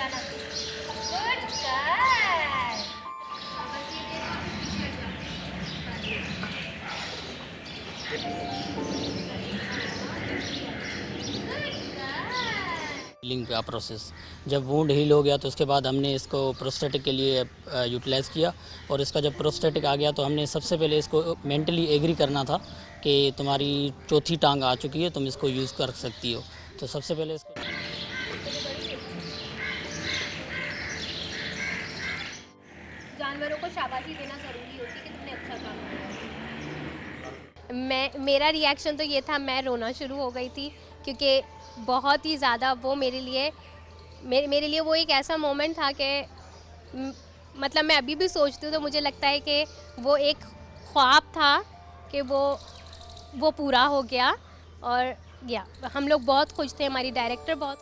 जाना। Good girl. Healing का process, जब वुंड हील हो गया तो उसके बाद हमने इसको प्रोस्थेटिक के लिए यूटिलाइज़ किया। और इसका जब प्रोस्थेटिक आ गया तो हमने सबसे पहले इसको मेंटली एग्री करना था कि तुम्हारी चौथी टांग आ चुकी है, तुम इसको यूज़ कर सकती हो। तो सबसे पहले इसको जानवरों को शाबाशी देना ज़रूरी होती है कि तुमने अच्छा काम किया। मेरा रिएक्शन तो ये था, मैं रोना शुरू हो गई थी क्योंकि बहुत ही ज़्यादा वो मेरे लिए वो एक ऐसा मोमेंट था कि मतलब मैं अभी भी सोचती हूँ तो मुझे लगता है कि वो एक ख्वाब था कि वो पूरा हो गया। और या हम लोग बहुत खुश थे, हमारी डायरेक्टर बहुत